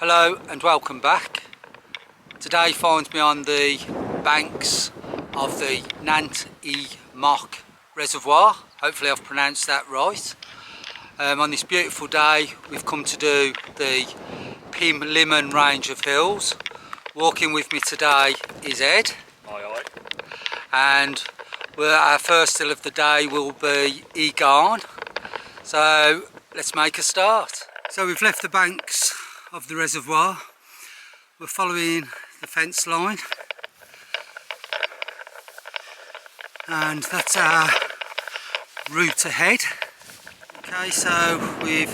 Hello and welcome back. Today finds me on the banks of the Nant y Moch reservoir. Hopefully I've pronounced that right. On this beautiful day we've come to do the Pumlumon range of hills. Walking with me today is Ed. Aye. And our first hill of the day will be Y Garn. So let's make a start. So we've left the banks of the reservoir. We're following the fence line, and that's our route ahead. Okay, so we've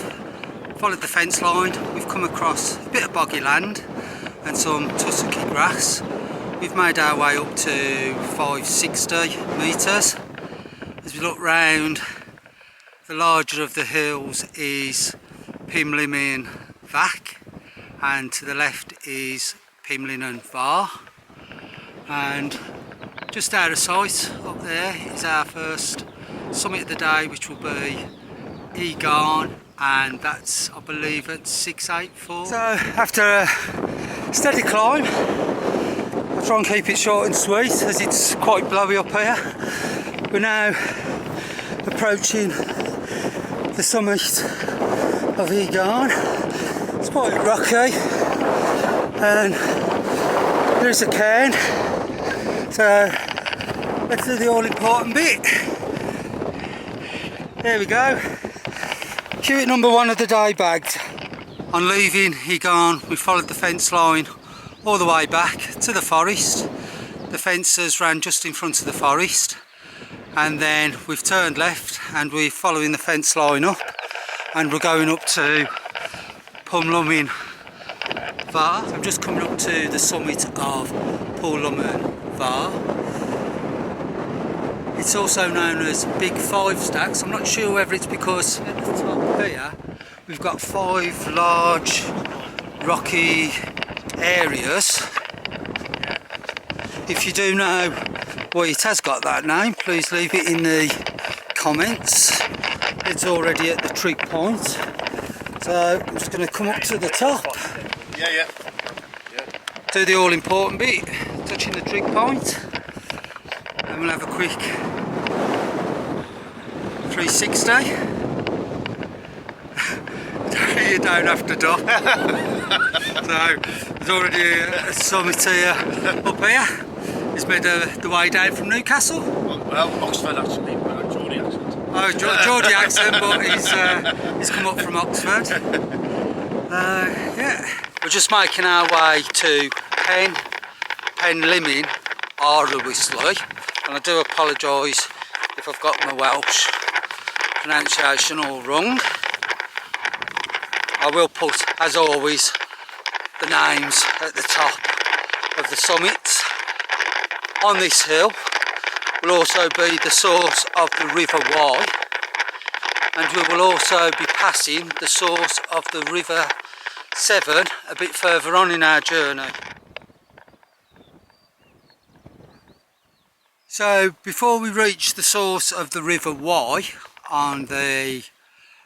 followed the fence line, we've come across a bit of boggy land and some tussocky grass. We've made our way up to 560 metres. As we look round, the larger of the hills is Pumlumon Fawr, and to the left is Pumlumon Fawr, and just out of sight up there is our first summit of the day, which will be Y Garn, and that's, I believe, at 684. So after a steady climb, I'll try and keep it short and sweet as it's quite blowy up here. We're now approaching the summit of Y Garn. It's quite rocky and there's a cairn, so let's do the all important bit. There we go, Hewitt number 1 of the day bagged. On leaving Y Garn we followed the fence line all the way back to the forest. The fences ran just in front of the forest, and then we've turned left and we're following the fence line up, and we're going up to Pumlumon Fawr. I'm just coming up to the summit of Pumlumon Fawr. It's also known as Big Five Stacks. I'm not sure whether it's because at the top here we've got 5 large rocky areas. If you do know why it has got that name, please leave it in the comments. It's already at the trig point, so I'm just going to come up to the top. Yeah. Do the all important bit, touching the trig point, and we'll have a quick 360. You don't have to duck. So there's already a summit here up here. It's made the way down from Newcastle. Well, Oxford actually, but Geordie accent. Oh, Geordie accent, but he's come up from Oxford. Yeah. We're just making our way to Pen Pumlumon Arwstli, and I do apologise if I've got my Welsh pronunciation all wrong. I will put, as always, the names at the top of the summits. On this hill will also be the source of the River Y, and we will also be passing the source of the River Severn a bit further on in our journey. So before we reach the source of the River Y on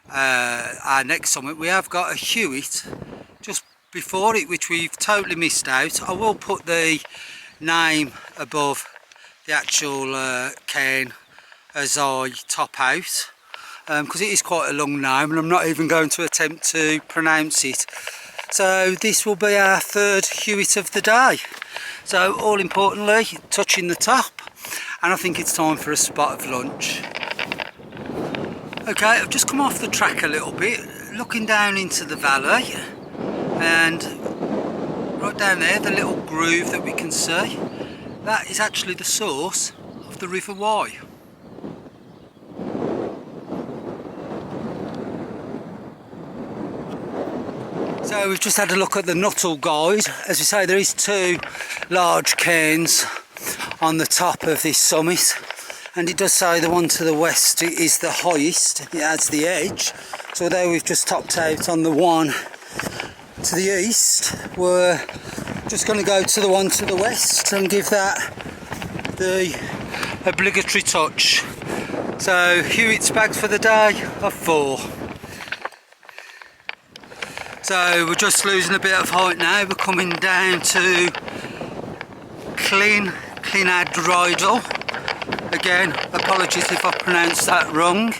our next summit, we have got a Hewitt just before it, which we've totally missed out. I will put the name above the actual cairn as I top out, because it is quite a long name and I'm not even going to attempt to pronounce it. So this will be our third Hewitt of the day. So all importantly, touching the top, and I think it's time for a spot of lunch. Okay, I've just come off the track a little bit, looking down into the valley, and right down there, the little groove that we can see, that is actually the source of the River Y. So we've just had a look at the Nuttall guide. As we say, there is 2 large cairns on the top of this summit, and it does say the one to the west is the highest, it has the edge. So although we've just topped out on the one to the east, we're just going to go to the one to the west and give that the obligatory touch. So Hewitt's bagged for the day of 4. So we're just losing a bit of height now. We're coming down to llygard-Bychan. Again, apologies if I pronounced that wrong.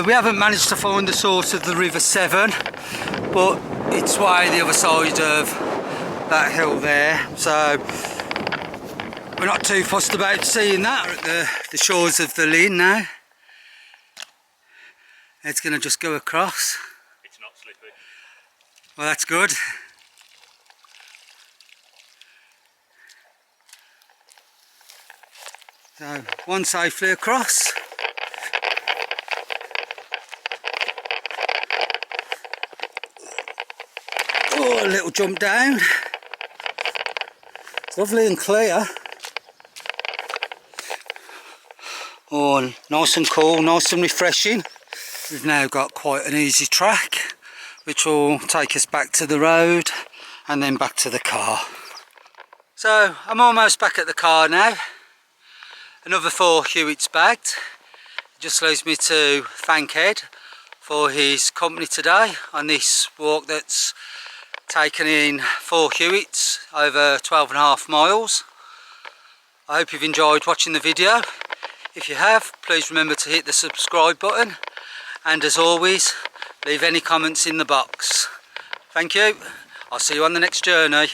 We haven't managed to find the source of the River Severn, but it's way the other side of that hill there, so we're not too fussed about seeing that. We're at the shores of the Lynn now. It's going to just go across. It's not slippery. Well, that's good. So, one safely across. Oh, a little jump down. It's lovely and clear. Oh, nice and cool, nice and refreshing. We've now got quite an easy track, which will take us back to the road and then back to the car. So, I'm almost back at the car now. Another 4 Hewitts bagged. It just leaves me to thank Ed for his company today on this walk that's taken in 4 Hewitts over 12.5 miles. I hope you've enjoyed watching the video. If you have, please remember to hit the subscribe button, and as always, leave any comments in the box. Thank you. I'll see you on the next journey.